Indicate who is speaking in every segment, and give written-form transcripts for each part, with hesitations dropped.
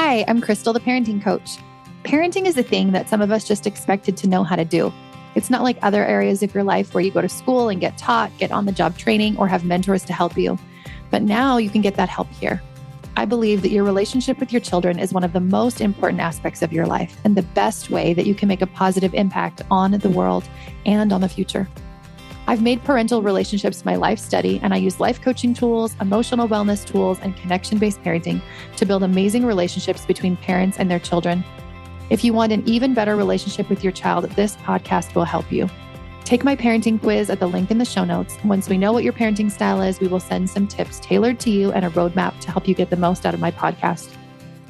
Speaker 1: Hi, I'm Crystal, the parenting coach. Parenting is a thing that some of us just expected to know how to do. It's not like other areas of your life where you go to school and get taught, get on-the-job training, or have mentors to help you. But now you can get that help here. I believe that your relationship with your children is one of the most important aspects of your life and the best way that you can make a positive impact on the world and on the future. I've made parental relationships my life study, and I use life coaching tools, emotional wellness tools, and connection-based parenting to build amazing relationships between parents and their children. If you want an even better relationship with your child, this podcast will help you. Take my parenting quiz at the link in the show notes. Once we know what your parenting style is, we will send some tips tailored to you and a roadmap to help you get the most out of my podcast.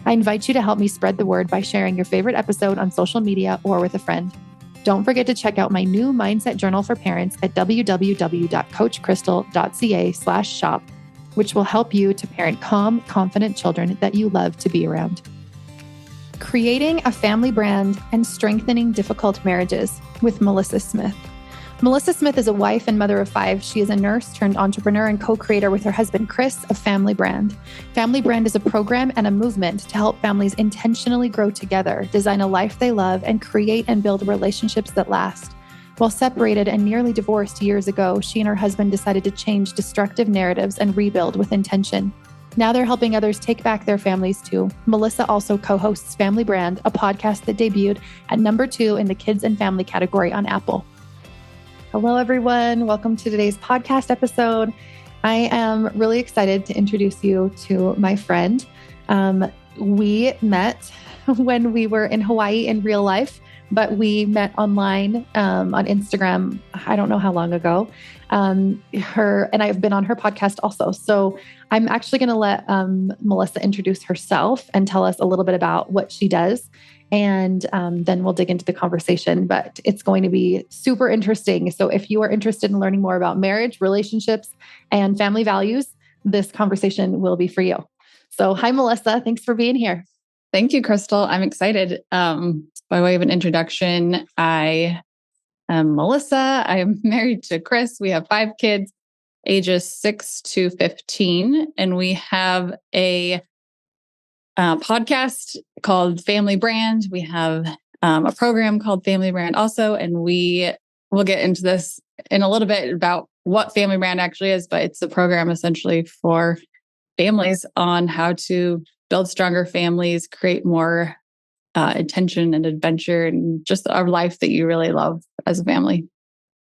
Speaker 1: I invite you to help me spread the word by sharing your favorite episode on social media or with a friend. Don't forget to check out my new mindset journal for parents at www.coachcrystal.ca/shop, which will help you to parent calm, confident children that you love to be around. Creating a family brand and strengthening difficult marriages with Melissa Smith. Melissa Smith is a wife and mother of 5. She is a nurse turned entrepreneur and co-creator with her husband, Chris, of Family Brand. Family Brand is a program and a movement to help families intentionally grow together, design a life they love, and create and build relationships that last. While separated and nearly divorced years ago, she and her husband decided to change destructive narratives and rebuild with intention. Now they're helping others take back their families too. Melissa also co-hosts Family Brand, a podcast that debuted at number 2 in the kids and family category on Apple. Hello, everyone. Welcome to today's podcast episode. I am really excited to introduce you to my friend. We met when we were in Hawaii in real life, but we met online on Instagram. I don't know how long ago. Her and I have been on her podcast also. So I'm actually going to let Melissa introduce herself and tell us a little bit about what she does. And then we'll dig into the conversation, but it's going to be super interesting. So if you are interested in learning more about marriage, relationships, and family values, this conversation will be for you. So hi, Melissa. Thanks for being here.
Speaker 2: Thank you, Crystal. I'm excited. By way of an introduction, I am Melissa. I am married to Chris. We have 5 kids, ages 6 to 15, and we have a podcast called Family Brand. We have a program called Family Brand also, and we will get into this in a little bit about what Family Brand actually is, but it's a program essentially for families on how to build stronger families, create more intention and adventure, and just a life that you really love as a family.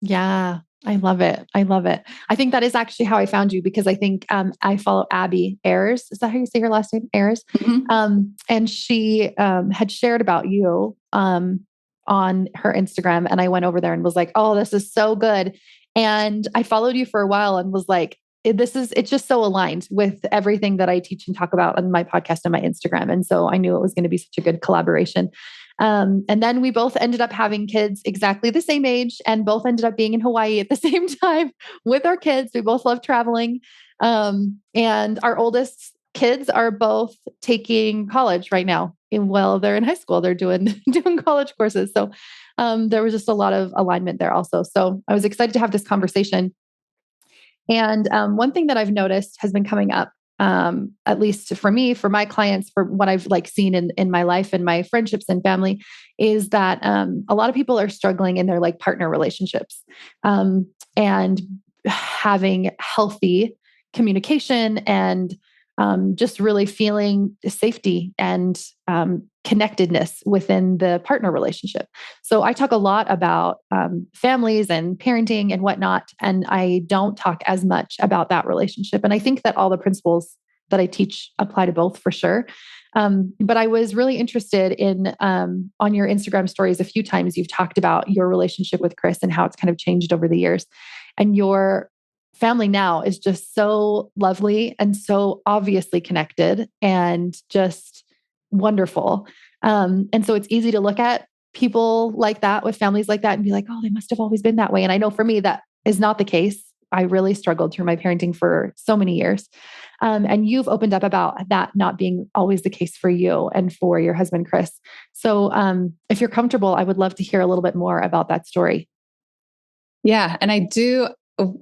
Speaker 1: Yeah. I love it. I love it. I think that is actually how I found you because I think I follow Abby Ayers. Is that how you say her last name? Ayers. Mm-hmm. And she had shared about you on her Instagram. And I went over there and was like, oh, this is so good. And I followed you for a while and was like, it's just so aligned with everything that I teach and talk about on my podcast and my Instagram. And so I knew it was going to be such a good collaboration. And then we both ended up having kids exactly the same age and both ended up being in Hawaii at the same time with our kids. We both love traveling. And our oldest kids are both taking college right now. While they're in high school, they're doing college courses. So there was just a lot of alignment there also. So I was excited to have this conversation. And one thing that I've noticed has been coming up, at least for me, for my clients, for what I've seen in my life and my friendships and family, is that a lot of people are struggling in their partner relationships and having healthy communication and just really feeling safety and connectedness within the partner relationship. So I talk a lot about families and parenting and whatnot, and I don't talk as much about that relationship. And I think that all the principles that I teach apply to both for sure. But I was really interested in on your Instagram stories a few times, you've talked about your relationship with Chris and how it's kind of changed over the years. And your family now is just so lovely and so obviously connected and just wonderful. And so it's easy to look at people like that with families like that and be like, oh, they must have always been that way. And I know for me, that is not the case. I really struggled through my parenting for so many years. And you've opened up about that not being always the case for you and for your husband, Chris. So if you're comfortable, I would love to hear a little bit more about that story.
Speaker 2: Yeah. And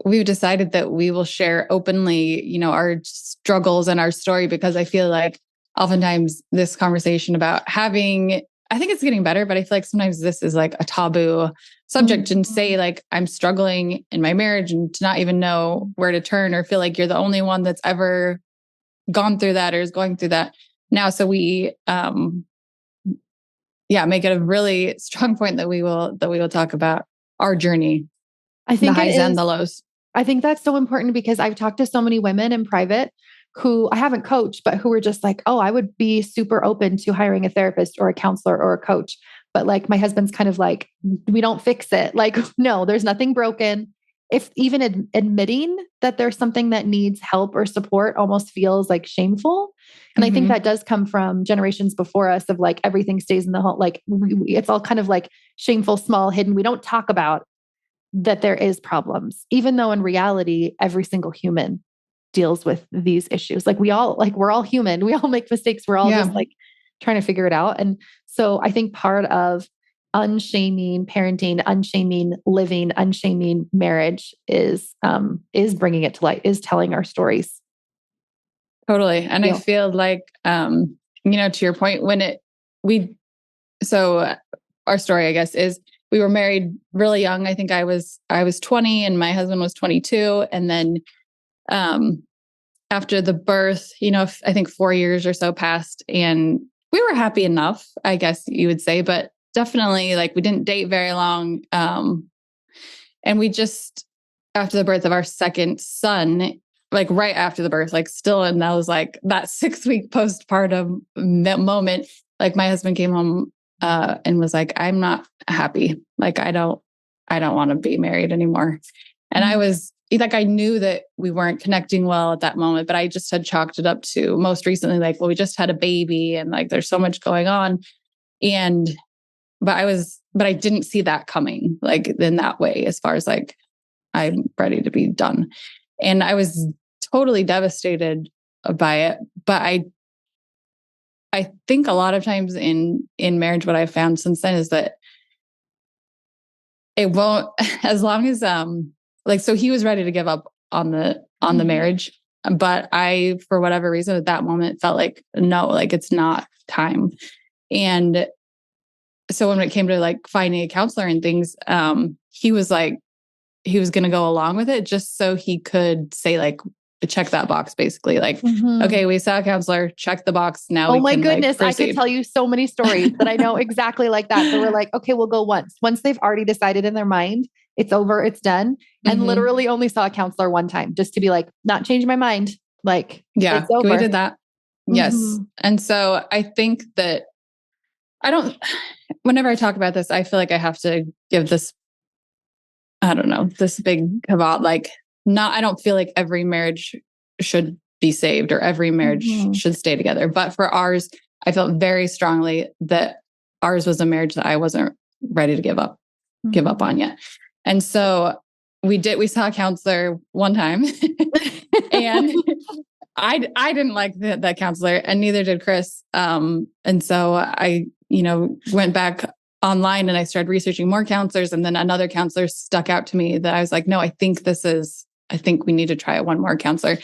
Speaker 2: we've decided that we will share openly, our struggles and our story, because I feel like oftentimes this conversation about having, I think it's getting better, but I feel like sometimes this is like a taboo subject, and say like, I'm struggling in my marriage, and to not even know where to turn, or feel like you're the only one that's ever gone through that or is going through that now. So we, make it a really strong point that we will talk about our journey,
Speaker 1: I think
Speaker 2: the highs and the lows.
Speaker 1: I think that's so important, because I've talked to so many women in private who I haven't coached, but who were just like, oh, I would be super open to hiring a therapist or a counselor or a coach. But like, my husband's kind of like, we don't fix it. Like, no, there's nothing broken. If even admitting that there's something that needs help or support almost feels like shameful. And I think that does come from generations before us, of like, everything stays in the home. Like it's all kind of like shameful, small, hidden. We don't talk about that there is problems, even though in reality, every single human deals with these issues. Like we're all human. We all make mistakes. We're all just like trying to figure it out. And so I think part of unshaming parenting, unshaming living, unshaming marriage is bringing it to light, is telling our stories.
Speaker 2: Totally. And I feel like, to your point, our story, I guess, is we were married really young. I think I was 20 and my husband was 22. And then, after the birth, I think 4 years or so passed, and we were happy enough, I guess you would say, but definitely like we didn't date very long. And we just, after the birth of our second son, like right after the birth, like still, and that was like that 6-week postpartum moment, like my husband came home and was like, I'm not happy. Like, I don't want to be married anymore. And I was like, I knew that we weren't connecting well at that moment, but I just had chalked it up to most recently, like, well, we just had a baby and like, there's so much going on. But I didn't see that coming, like in that way, as far as like, I'm ready to be done. And I was totally devastated by it. But I think a lot of times in marriage, what I've found since then is that it won't, as long as, so he was ready to give up on the marriage, but I, for whatever reason at that moment, felt like, no, like it's not time. And so when it came to like finding a counselor and things, he was like, he was going to go along with it just so he could say like, check that box, basically. Like, okay, we saw a counselor, check the box. Now,
Speaker 1: oh my goodness, I could tell you so many stories that I know exactly like that. So we're like, okay, we'll go once. Once they've already decided in their mind, it's over, it's done. And literally only saw a counselor one time, just to be like, not change my mind. Like,
Speaker 2: yeah,
Speaker 1: it's over.
Speaker 2: We did that. Yes. And so I think that whenever I talk about this, I feel like I have to give this, I don't know, this big caveat, like, I don't feel like every marriage should be saved or every marriage should stay together. But for ours, I felt very strongly that ours was a marriage that I wasn't ready to give up on yet. And so we saw a counselor one time and I didn't like that counselor, and neither did Chris. And so I, went back online and I started researching more counselors, and then another counselor stuck out to me that I was like, no, I think we need to try one more counselor.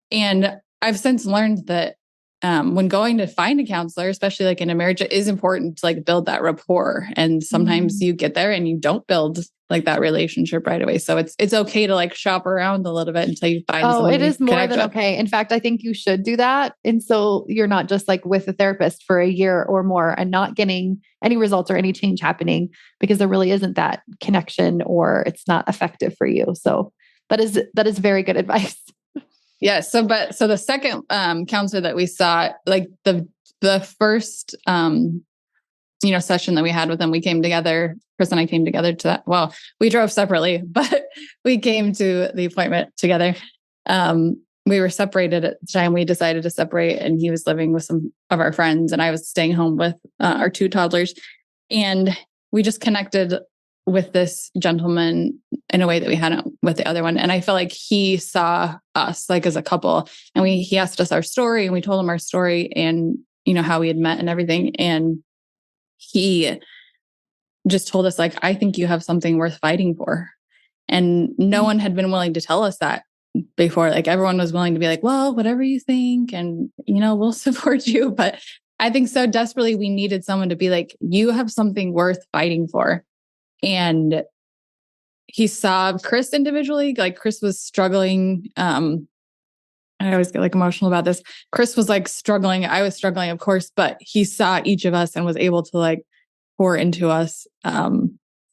Speaker 2: And I've since learned that when going to find a counselor, especially like in a marriage, it is important to like build that rapport. And sometimes you get there and you don't build like that relationship right away. So it's okay to like shop around a little bit until you find someone.
Speaker 1: It is more than okay. In fact, I think you should do that. And so you're not just like with a therapist for a year or more and not getting any results or any change happening, because there really isn't that connection, or it's not effective for you. So that is very good advice.
Speaker 2: Yeah. So the second counselor that we saw, like the first session that we had with him, we came together. Chris and I came together to that. Well, we drove separately, but we came to the appointment together. We were separated at the time. We decided to separate, and he was living with some of our friends, and I was staying home with our 2 toddlers. And we just connected with this gentleman in a way that we hadn't with the other one. And I felt like he saw us like as a couple, and he asked us our story, and we told him our story and, how we had met and everything. And he just told us like, I think you have something worth fighting for. And no one had been willing to tell us that before. Like everyone was willing to be like, well, whatever you think, and we'll support you. But I think so desperately we needed someone to be like, you have something worth fighting for. And he saw Chris individually. Like Chris was struggling. I always get like emotional about this. Chris was like struggling. I was struggling, of course, but he saw each of us and was able to like pour into us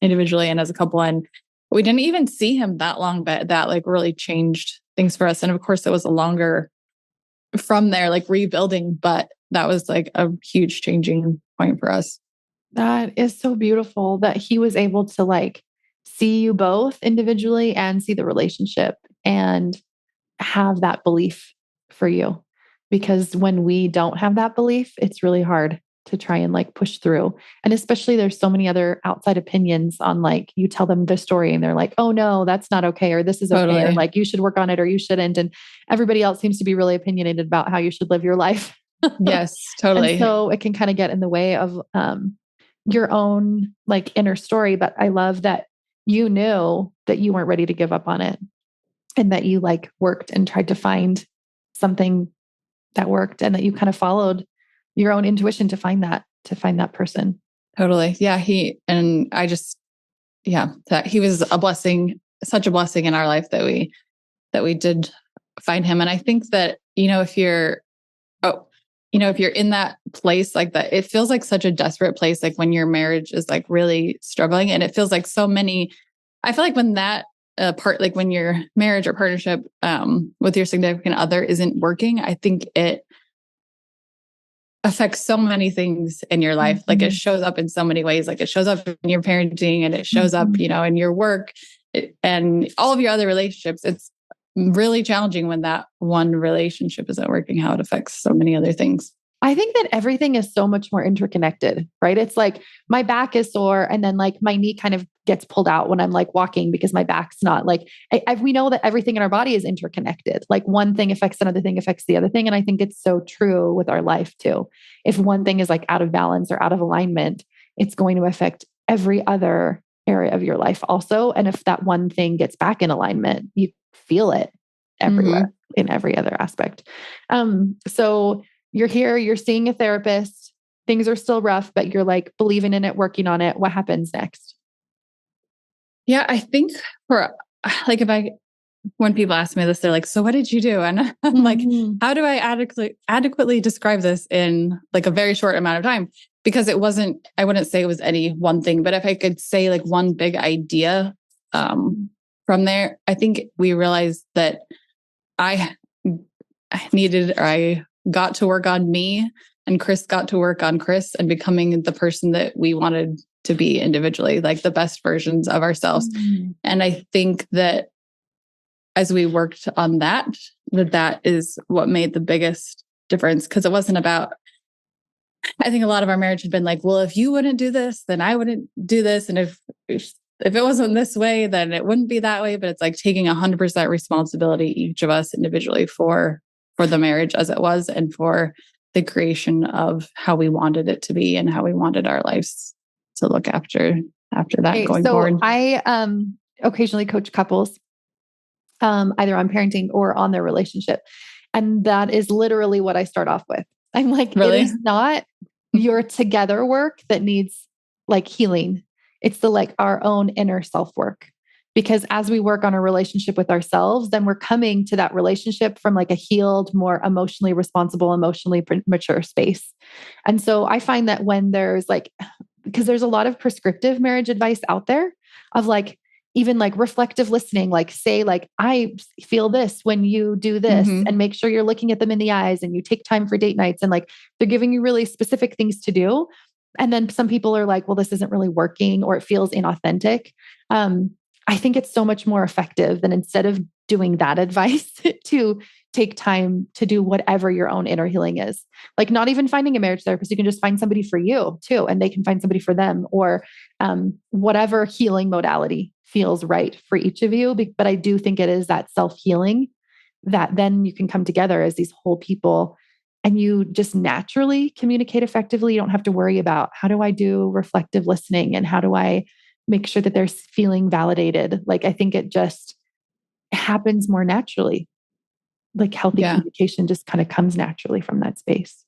Speaker 2: individually and as a couple. And we didn't even see him that long, but that like really changed things for us. And of course, it was a longer from there, like rebuilding, but that was like a huge changing point for us.
Speaker 1: That is so beautiful that he was able to like see you both individually and see the relationship and have that belief for you. Because when we don't have that belief, it's really hard to try and like push through. And especially there's so many other outside opinions on like you tell them the story and they're like, oh no, that's not okay. Or this is okay.
Speaker 2: Totally.
Speaker 1: Or like you should work on it or you shouldn't. And everybody else seems to be really opinionated about how you should live your life.
Speaker 2: Yes, totally.
Speaker 1: And so it can kind of get in the way of your own like inner story. But I love that you knew that you weren't ready to give up on it and that you like worked and tried to find something that worked and that you kind of followed your own intuition to find that person.
Speaker 2: Totally. Yeah. That he was a blessing, such a blessing in our life that we did find him. And I think that, if you're in that place like that, it feels like such a desperate place. Like when your marriage is like really struggling and it feels like I feel like when that part, like when your marriage or partnership with your significant other isn't working, I think it affects so many things in your life. Like it shows up in so many ways. Like it shows up in your parenting and it shows up, in your work and all of your other relationships. It's really challenging when that one relationship isn't working, how it affects so many other things.
Speaker 1: I think that everything is so much more interconnected, right? It's like my back is sore and then like my knee kind of gets pulled out when I'm like walking because my back's not like, we know that everything in our body is interconnected. Like one thing affects another thing affects the other thing. And I think it's so true with our life too. If one thing is like out of balance or out of alignment, it's going to affect every other area of your life also. And if that one thing gets back in alignment, you feel it everywhere in every other aspect. So you're here, you're seeing a therapist, things are still rough, but you're like believing in it, working on it. What happens next?
Speaker 2: Yeah, I think when people ask me this, they're like, so what did you do? And I'm like, how do I adequately describe this in like a very short amount of time? Because I wouldn't say it was any one thing, but if I could say like one big idea from there, I think we realized that I got to work on me and Chris got to work on Chris and becoming the person that we wanted to be individually, like the best versions of ourselves. And I think that as we worked on that is what made the biggest difference. Cause it wasn't about, I think a lot of our marriage had been like, well, if you wouldn't do this, then I wouldn't do this. And if it wasn't this way, then it wouldn't be that way. But it's like taking 100% responsibility, each of us individually for the marriage as it was and for the creation of how we wanted it to be and how we wanted our lives to look after that going forward.
Speaker 1: I occasionally coach couples either on parenting or on their relationship. And that is literally what I start off with. I'm like, really? It is not your together work that needs like healing. It's the like our own inner self work. Because as we work on a relationship with ourselves, then we're coming to that relationship from like a healed, more emotionally responsible, emotionally mature space. And so I find that when there's like, because there's a lot of prescriptive marriage advice out there of like, even like reflective listening, like say like, I feel this when you do this and make sure you're looking at them in the eyes and you take time for date nights and like, they're giving you really specific things to do. And then some people are like, well, this isn't really working or it feels inauthentic. I think it's so much more effective than instead of doing that advice to take time to do whatever your own inner healing is. Like not even finding a marriage therapist, you can just find somebody for you too, and they can find somebody for them or whatever healing modality feels right for each of you. But I do think it is that self-healing that then you can come together as these whole people and you just naturally communicate effectively. You don't have to worry about how do I do reflective listening and how do I make sure that they're feeling validated. Like, I think it just happens more naturally like healthy communication just kind of comes naturally from that space.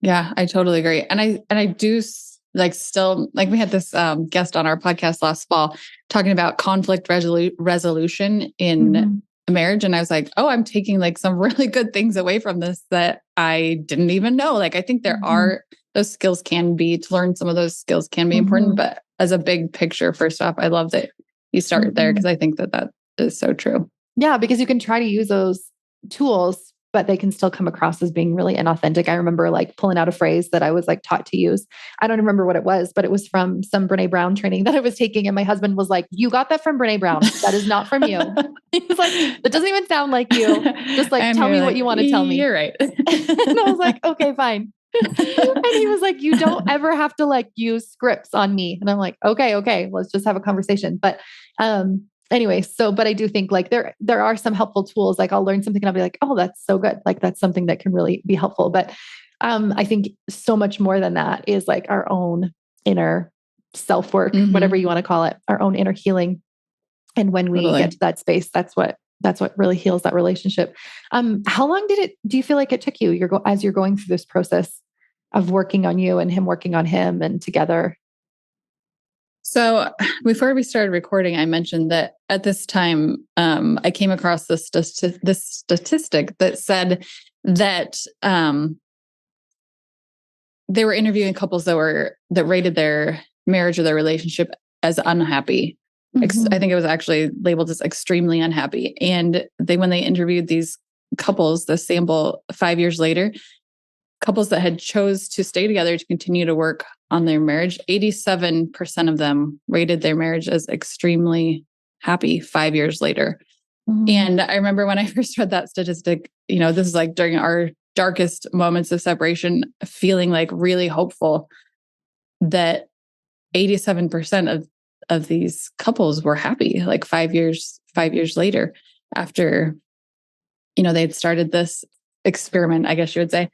Speaker 2: Yeah, I totally agree. And I do like still, like we had this guest on our podcast last fall talking about conflict resolution in a marriage. And I was like, oh, I'm taking like some really good things away from this that I didn't even know. Like, I think there are, those skills can be, to learn some of those skills can be important, but as a big picture, first off, I love that you started there because I think that that is so true.
Speaker 1: Yeah, because you can try to use those tools, but they can still come across as being really inauthentic. I remember like pulling out a phrase that I was like taught to use. I don't remember what it was, but it was from some Brene Brown training that I was taking. And my husband was like, you got that from Brene Brown. That is not from you. He was like, that doesn't even sound like you. Just like, tell me what you want to tell me.
Speaker 2: You're right.
Speaker 1: And I was like, okay, fine. And he was like, you don't ever have to like use scripts on me. And I'm like, okay, let's just have a conversation. But, anyway, but I do think like there are some helpful tools. Like I'll learn something and I'll be like, oh, that's so good. Like that's something that can really be helpful. But I think so much more than that is like our own inner self-work, whatever you want to call it, our own inner healing. And when we get to that space, that's what really heals that relationship. How long do you feel like it took you as you're going through this process of working on you and him working on him and together?
Speaker 2: So before we started recording, I mentioned that at this time, I came across this statistic that said that they were interviewing couples that rated their marriage or their relationship as unhappy. I think it was actually labeled as extremely unhappy. And when they interviewed these couples, the sample 5 years later, couples that had chose to stay together to continue to work on their marriage, 87% of them rated their marriage as extremely happy 5 years later. And I remember when I first read that statistic, this is like during our darkest moments of separation, feeling like really hopeful that 87% of these couples were happy, like 5 years later after, they'd started this experiment, I guess you would say.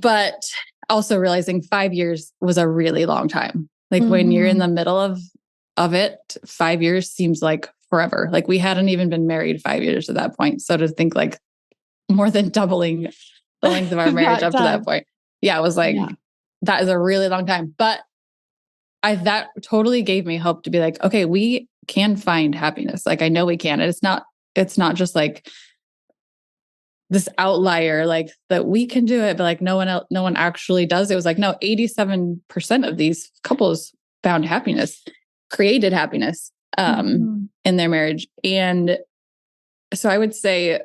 Speaker 2: But also realizing 5 years was a really long time. Like when you're in the middle of it, 5 years seems like forever. Like we hadn't even been married 5 years at that point. So to think like more than doubling the length of our marriage up to that point. Yeah, it was like, that is a really long time. But that totally gave me hope to be like, okay, we can find happiness. Like I know we can. And it's not just like this outlier, like that we can do it, but like no one actually does. It was like, no, 87% of these couples found happiness, created happiness, in their marriage. And so I would say,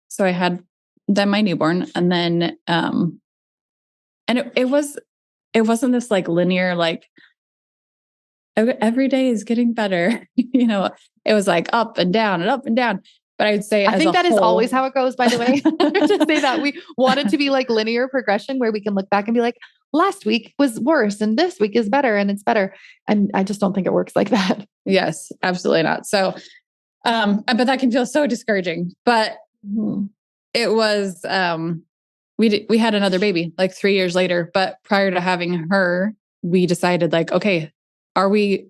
Speaker 2: so I had then my newborn and then, and it wasn't this like linear, like every day is getting better. It was like up and down and up and down. But I would say,
Speaker 1: I think that is always how it goes, by the way. To say that we want it to be like linear progression where we can look back and be like, last week was worse and this week is better and it's better. And I just don't think it works like that.
Speaker 2: Yes, absolutely not. So, but that can feel so discouraging. But it was, we had another baby like 3 years later, but prior to having her, we decided like, okay, are we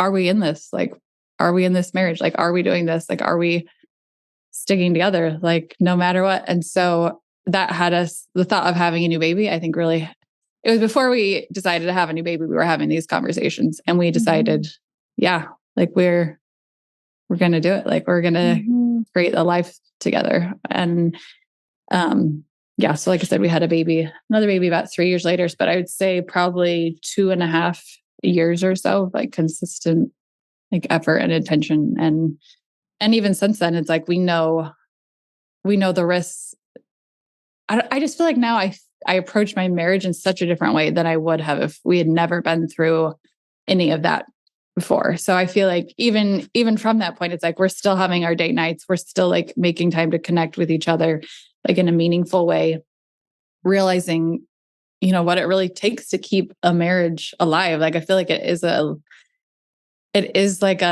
Speaker 2: in this? Like, are we in this marriage? Like, are we doing this? Like, are we sticking together, like no matter what? And so that had us, the thought of having a new baby, I think really, it was before we decided to have a new baby, we were having these conversations and we decided, like we're going to do it. Like we're going to create a life together. And, so like I said, we had another baby about 3 years later, but I would say probably 2.5 years or so, like consistent, like effort and attention. And even since then, it's like, we know the risks. I just feel like now I approach my marriage in such a different way than I would have if we had never been through any of that before. So I feel like even from that point, it's like, we're still having our date nights. We're still like making time to connect with each other, like in a meaningful way, realizing, what it really takes to keep a marriage alive. Like, I feel like it is like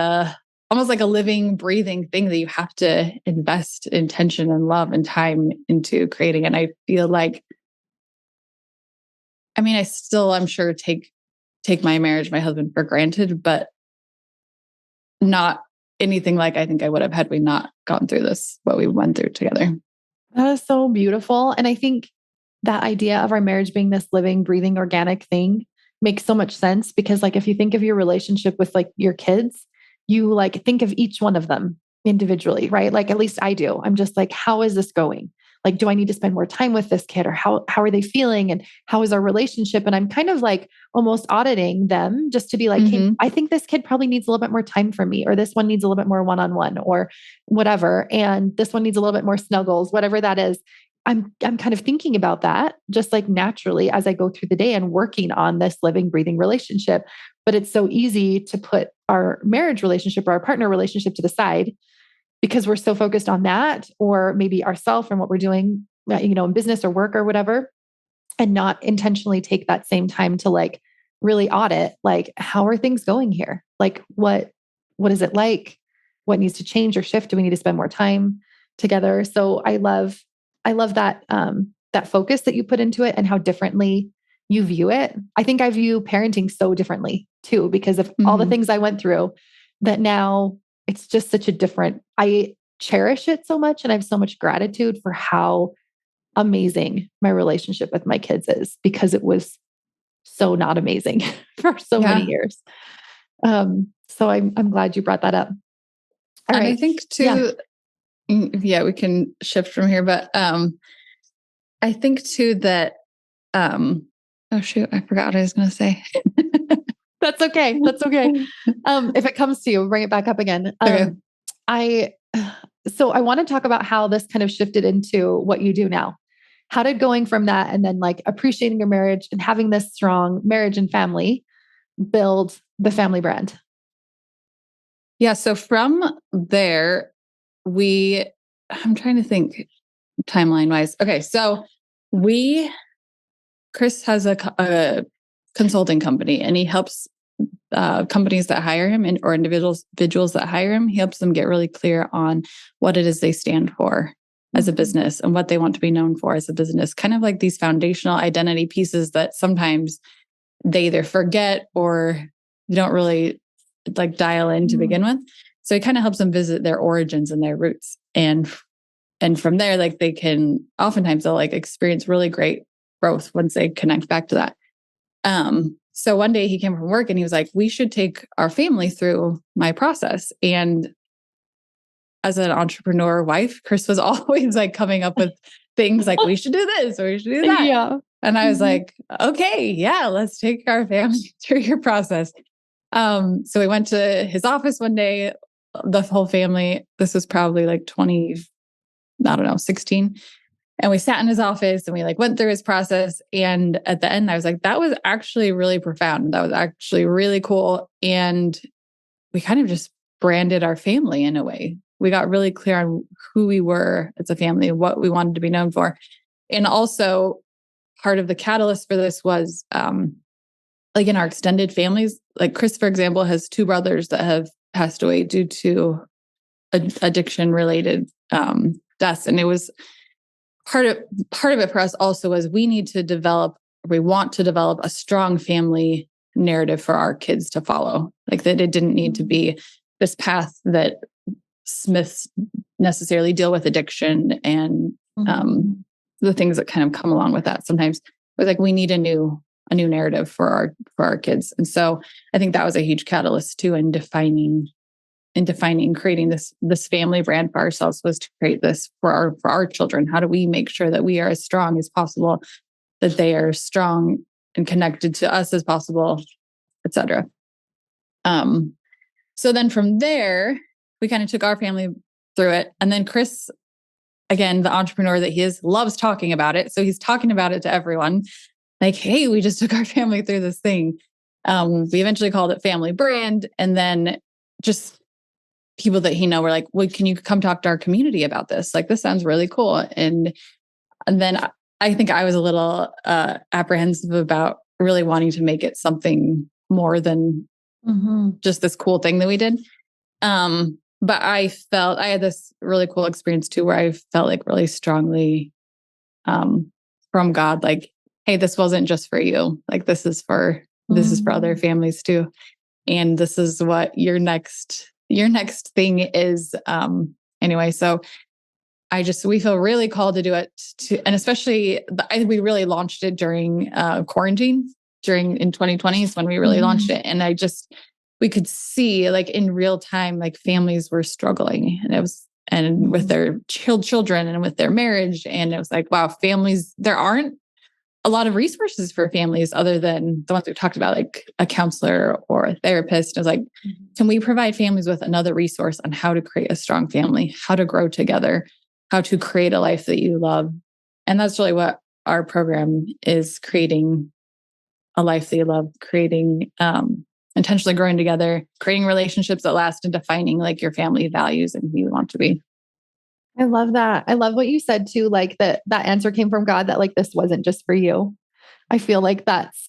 Speaker 2: almost like a living, breathing thing that you have to invest intention and love and time into creating. And I feel like, I'm sure take my marriage, my husband for granted, but not anything like I think I would have had we not gone through this, what we went through together.
Speaker 1: That is so beautiful. And I think that idea of our marriage being this living, breathing, organic thing makes so much sense because like if you think of your relationship with like your kids, you like think of each one of them individually, right? Like at least I do. I'm just like, how is this going? Like, do I need to spend more time with this kid or how are they feeling and how is our relationship? And I'm kind of like almost auditing them just to be like, hey, I think this kid probably needs a little bit more time from me, or this one needs a little bit more one-on-one or whatever. And this one needs a little bit more snuggles, whatever that is. I'm kind of thinking about that just like naturally as I go through the day and working on this living, breathing relationship. But it's so easy to put our marriage relationship or our partner relationship to the side because we're so focused on that, or maybe ourselves and what we're doing, in business or work or whatever, and not intentionally take that same time to like really audit, like, how are things going here? Like, what is it like? What needs to change or shift? Do we need to spend more time together? So I love that, that focus that you put into it and how differently you view it. I think I view parenting so differently too, because of all the things I went through that now it's just such a different, I cherish it so much. And I have so much gratitude for how amazing my relationship with my kids is because it was so not amazing for so many years. So I'm glad you brought that up. All
Speaker 2: and
Speaker 1: right.
Speaker 2: I think too, we can shift from here, but I think too that, oh shoot, I forgot what I was going to say.
Speaker 1: That's okay. That's okay. If it comes to you, bring it back up again.
Speaker 2: Okay.
Speaker 1: So I want to talk about how this kind of shifted into what you do now. How did going from that and then like appreciating your marriage and having this strong marriage and family build the family brand?
Speaker 2: Yeah. So from there, I'm trying to think timeline wise. Okay. So Chris has a consulting company and he helps companies that hire him or individuals that hire him. He helps them get really clear on what it is they stand for as a business and what they want to be known for as a business. Kind of like these foundational identity pieces that sometimes they either forget or you don't really like dial in to begin with. So it kind of helps them visit their origins and their roots. And from there, like they can oftentimes they'll like experience really great growth once they connect back to that. So one day he came from work and he was like, we should take our family through my process. And as an entrepreneur wife, Chris was always like coming up with things like, we should do this or we should do that.
Speaker 1: Yeah.
Speaker 2: And I was like, okay, yeah, let's take our family through your process. So we went to his office one day, the whole family. This was probably like 16. And we sat in his office and we like went through his process. And at the end, I was like, that was actually really profound. That was actually really cool. And we kind of just branded our family in a way. We got really clear on who we were as a family, what we wanted to be known for. And also part of the catalyst for this was like in our extended families, like Chris, for example, has 2 brothers that have passed away due to addiction related deaths. And it was part of it for us also was we want to develop a strong family narrative for our kids to follow. Like that it didn't need to be this path that Smiths necessarily deal with addiction and the things that kind of come along with that. Sometimes it was like we need a new narrative for our kids. And so I think that was a huge catalyst too in defining, creating this family brand for ourselves, was to create this for our children. How do we make sure that we are as strong as possible, that they are strong and connected to us as possible, et cetera. So then from there, we kind of took our family through it. And then Chris, again, the entrepreneur that he is, loves talking about it. So he's talking about it to everyone. Like, hey, we just took our family through this thing. We eventually called it Family Brand. And then just people that he know were like, well, can you come talk to our community about this? Like, this sounds really cool. And then I think I was a little apprehensive about really wanting to make it something more than just this cool thing that we did. But I had this really cool experience too, where I felt like really strongly from God, like, hey, this wasn't just for you. Like, this is for other families too. And this is what your next thing is. Anyway, so we feel really called to do it and especially we really launched it during quarantine in 2020 is when we really launched it. And we could see like in real time, like families were struggling and with their children and with their marriage. And it was like, wow, families, there aren't a lot of resources for families other than the ones we talked about, like a counselor or a therapist. It was like, can we provide families with another resource on how to create a strong family, how to grow together, how to create a life that you love? And that's really what our program is, creating a life that you love, creating, intentionally growing together, creating relationships that last, and defining like your family values and who you want to be.
Speaker 1: I love that. I love what you said too, like that answer came from God, that like, this wasn't just for you. I feel like that's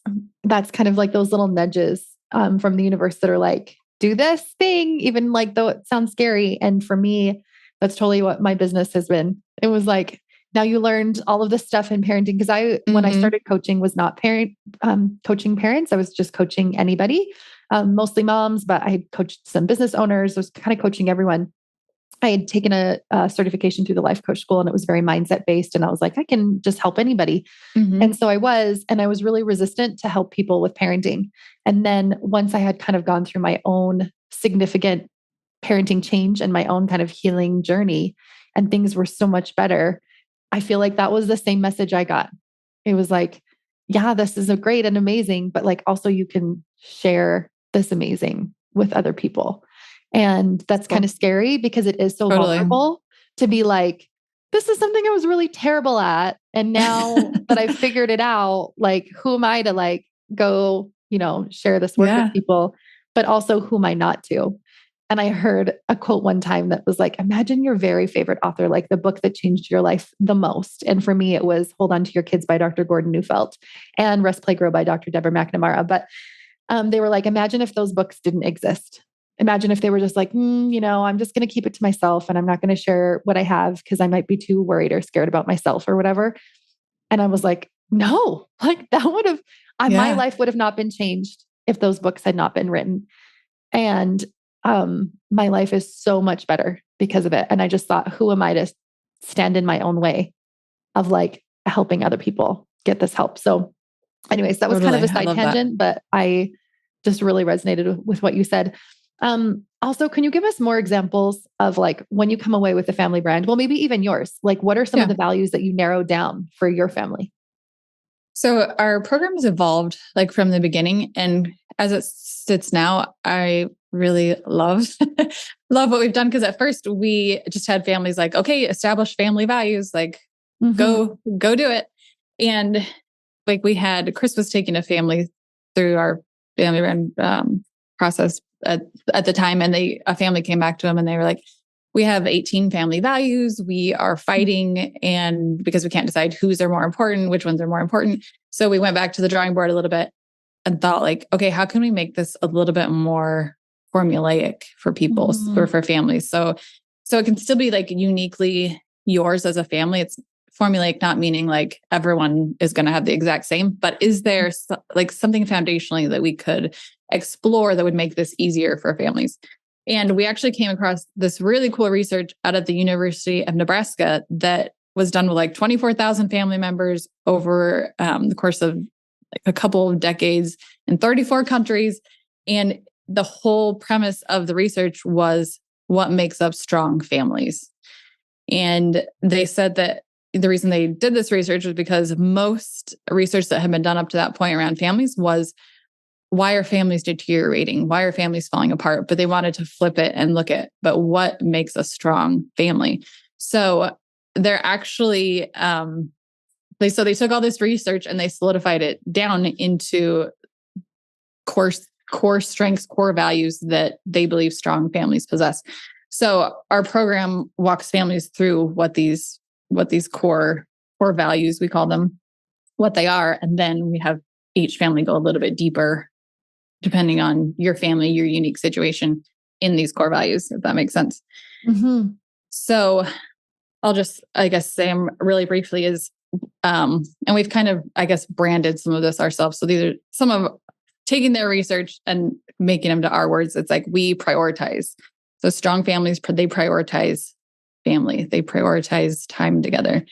Speaker 1: kind of like those little nudges from the universe that are like, do this thing, even like though it sounds scary. And for me, that's totally what my business has been. It was like, now you learned all of this stuff in parenting. Cause when I started coaching was not coaching parents. I was just coaching anybody, mostly moms, but I had coached some business owners. I was kind of coaching everyone. I had taken a certification through the life coach school, and it was very mindset based. And I was like, I can just help anybody. And so I was really resistant to help people with parenting. And then once I had kind of gone through my own significant parenting change and my own kind of healing journey, and things were so much better, I feel like that was the same message I got. It was like, yeah, this is a great and amazing, but like also you can share this amazing with other people. And that's kind of scary because it is so vulnerable to be like, this is something I was really terrible at. And now that I've figured it out, like, who am I to like go, share this work with people, but also who am I not to? And I heard a quote one time that was like, imagine your very favorite author, like the book that changed your life the most. And for me, it was Hold On to Your Kids by Dr. Gordon Neufeld and Rest, Play, Grow by Dr. Deborah McNamara. But they were like, imagine if those books didn't exist. Imagine if they were just like, I'm just going to keep it to myself and I'm not going to share what I have because I might be too worried or scared about myself or whatever. And I was like, no, like that would have, my life would have not been changed if those books had not been written. And my life is so much better because of it. And I just thought, who am I to stand in my own way of like helping other people get this help? So anyways, that was kind of a side tangent, but I just really resonated with what you said. Also, can you give us more examples of like when you come away with the family brand? Well, maybe even yours, like what are some of the values that you narrowed down for your family?
Speaker 2: So our program has evolved like from the beginning, and as it sits now, I really love what we've done. Cause at first we just had families like, okay, establish family values, like go do it. And like Chris was taking a family through our family brand process at the time, and a family came back to him and they were like, we have 18 family values. We are fighting, and because we can't decide whose are more important, which ones are more important. So we went back to the drawing board a little bit and thought like, okay, how can we make this a little bit more formulaic for people or for families? So it can still be like uniquely yours as a family. It's formulaic, not meaning like everyone is going to have the exact same, but is there like something foundationally that we could explore that would make this easier for families? And we actually came across this really cool research out of the University of Nebraska that was done with like 24,000 family members over the course of like a couple of decades in 34 countries. And the whole premise of the research was what makes up strong families. And they said that the reason they did this research was because most research that had been done up to that point around families was, why are families deteriorating? Why are families falling apart? But they wanted to flip it and look at, but what makes a strong family? So they're actually, they took all this research and they solidified it down into core strengths, core values that they believe strong families possess. So our program walks families through what these core values, we call them, what they are. And then we have each family go a little bit deeper, depending on your family, your unique situation in these core values, if that makes sense. So I'll just, I guess, say them really briefly is, and we've kind of, I guess, branded some of this ourselves. So these are some of taking their research and making them to our words. It's like, we prioritize. So strong families, they prioritize family. They prioritize time together.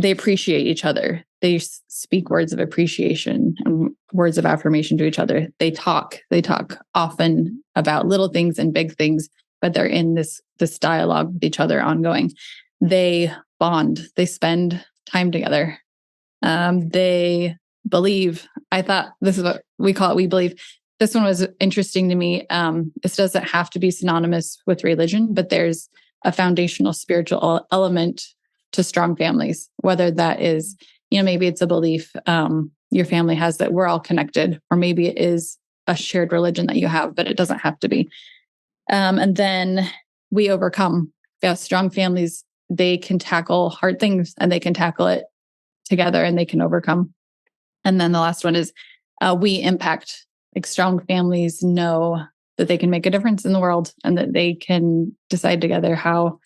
Speaker 2: They appreciate each other. They speak words of appreciation and words of affirmation to each other. They talk often about little things and big things, but they're in this dialogue with each other ongoing. They bond. They spend time together. They believe. I thought this is what we call it. We believe. This one was interesting to me. This doesn't have to be synonymous with religion, but there's a foundational spiritual element to strong families, whether that is, maybe it's a belief your family has that we're all connected, or maybe it is a shared religion that you have, but it doesn't have to be. And then we overcome. Strong families, they can tackle hard things and they can tackle it together and they can overcome. And then the last one is we impact. Like strong families know that they can make a difference in the world and that they can decide together how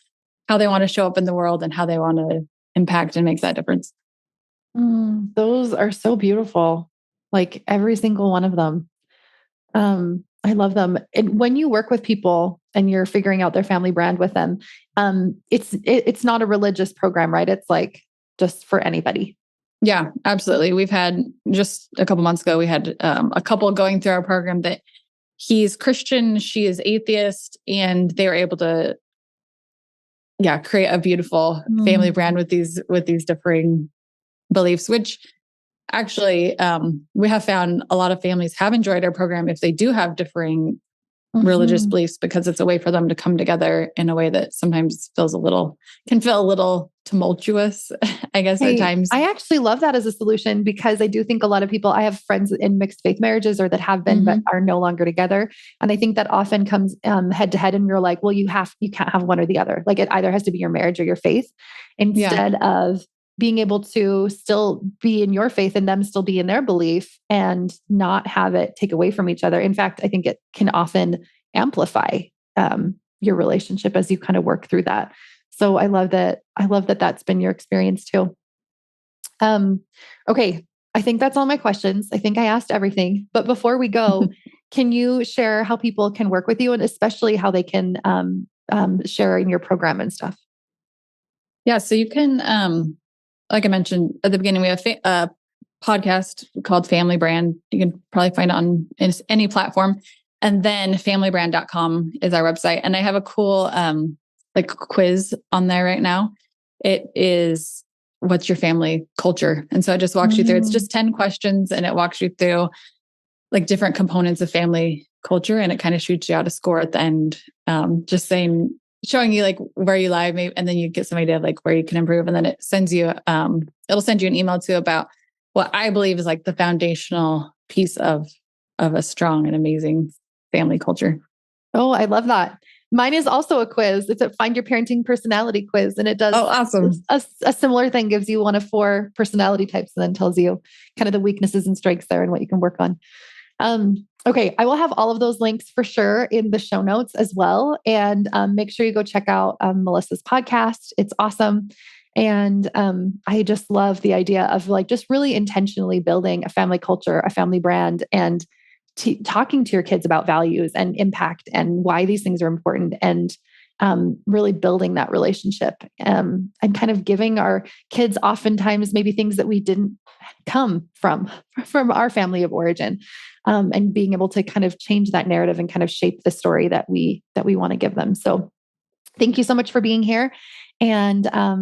Speaker 2: they want to show up in the world and how they want to impact and make that difference.
Speaker 1: Those are so beautiful. Like every single one of them. I love them. And when you work with people and you're figuring out their family brand with them, it's not a religious program, right? It's like just for anybody.
Speaker 2: Yeah, absolutely. We've had just a couple months ago, we had a couple going through our program that he's Christian, she is atheist, and they were able to create a beautiful family brand with these differing beliefs, which actually we have found a lot of families have enjoyed our program if they do have differing religious beliefs, because it's a way for them to come together in a way that sometimes can feel a little tumultuous, I guess, at times.
Speaker 1: I actually love that as a solution, because I do think a lot of people, I have friends in mixed faith marriages or that have been, but are no longer together. And I think that often comes head to head and you're like, well, you can't have one or the other. Like it either has to be your marriage or your faith, instead of being able to still be in your faith and them still be in their belief and not have it take away from each other. In fact, I think it can often amplify your relationship as you kind of work through that. So I love that. That's been your experience too. Okay. I think that's all my questions. I think I asked everything, but before we go, can you share how people can work with you and especially how they can share in your program and stuff?
Speaker 2: Yeah. So you can, like I mentioned at the beginning, we have a podcast called Family Brand. You can probably find it on any platform. And then familybrand.com is our website. And I have a cool quiz on there right now. It is, what's your family culture? And so it just walks you through. It's just 10 questions and it walks you through like different components of family culture. And it kind of shoots you out a score at the end, showing you like where you lie, maybe, and then you get some idea of like where you can improve. And then it sends you, it'll send you an email too about what I believe is like the foundational piece of a strong and amazing family culture.
Speaker 1: Oh, I love that. Mine is also a quiz. It's a Find Your Parenting Personality quiz. And it does
Speaker 2: awesome.
Speaker 1: a similar thing, gives you one of 4 personality types and then tells you kind of the weaknesses and strengths there and what you can work on. Okay. I will have all of those links for sure in the show notes as well. And make sure you go check out Melissa's podcast. It's awesome. And I just love the idea of like just really intentionally building a family culture, a family brand, and talking to your kids about values and impact and why these things are important, and really building that relationship and kind of giving our kids oftentimes maybe things that we didn't come from our family of origin, and being able to kind of change that narrative and kind of shape the story that we want to give them. So thank you so much for being here. And I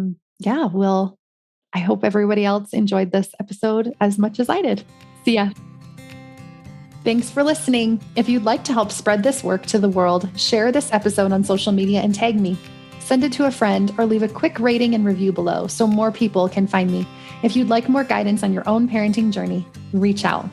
Speaker 1: hope everybody else enjoyed this episode as much as I did. See ya. Thanks for listening. If you'd like to help spread this work to the world, share this episode on social media and tag me. Send it to a friend or leave a quick rating and review below so more people can find me. If you'd like more guidance on your own parenting journey, reach out.